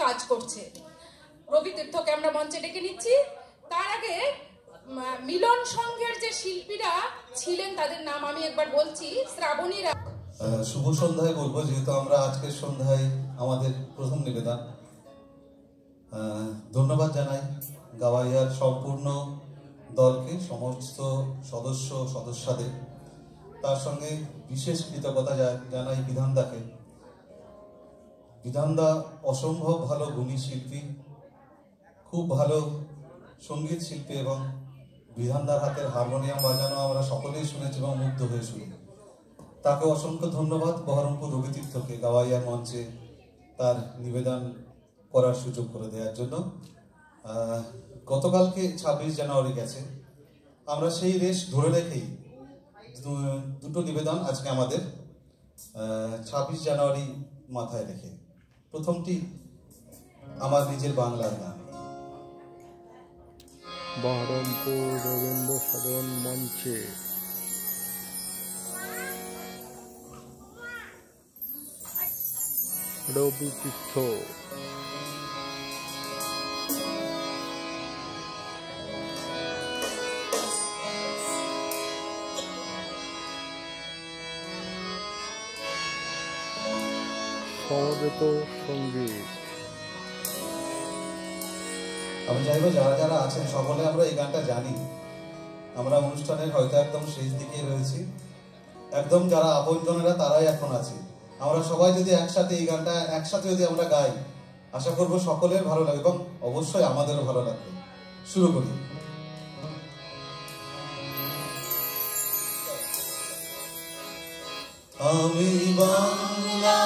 কাজ করছে। রবি তীর্থকে আমরা মঞ্চে ডেকে নিচ্ছি। তার আগে মিলন সংঘের যে শিল্পীরা ছিলেন তাদের নাম আমি একবার বলছি। শ্রাবণী রায়, শুভ সন্ধ্যায় বলবো, যেহেতু আমরা আজকের সন্ধ্যায় আমাদের প্রথম নিবেদন। ধন্যবাদ জানাই গাওয়াইয়ার সম্পূর্ণ দলকে, সমস্ত সদস্যদের। তার সঙ্গে বিশেষ কৃতজ্ঞতা জানাই বিধানদাকে। বিধানদা অসম্ভব ভালো গুণী শিল্পী, খুব ভালো সঙ্গীত শিল্পী, এবং বিধানদার হাতের হারমোনিয়াম বাজানো আমরা সকলেই শুনেছি এবং মুগ্ধ হয়ে শুনি। তাকে অসংখ্য ধন্যবাদ। বহরমপুর রবি তীর্থকে গাওয়াইয়ার মঞ্চে তার নিবেদন করার সুযোগ করে দেওয়ার জন্য। গতকালকে 26 জানুয়ারি গেছে, আমরা সেই রেশ ধরে রেখেই দুটো নিবেদন আজকে আমাদের 26 জানুয়ারি মাথায় রেখে। প্রথমটি আমার নিজের বাংলার গান। বহরমপুর রবীন্দ্র সদন মঞ্চে রবি তীর্থ। সমবেত সঙ্গীত। আমি চাইবো যারা যারা আছেন সকলে আমরা এই গানটা জানি। আমরা অনুষ্ঠানের হয়তো একদম শেষ দিকে রয়েছি, একদম যারা আপনজনেরা তারাই এখন আছে। আমরা সবাই যদি একসাথে এই গানটা একসাথে যদি আমরা গাই, আশা করব সকলের ভালো লাগবে এবং অবশ্যই আমাদেরও ভালো লাগবে। শুরু করি। আমি বাংলা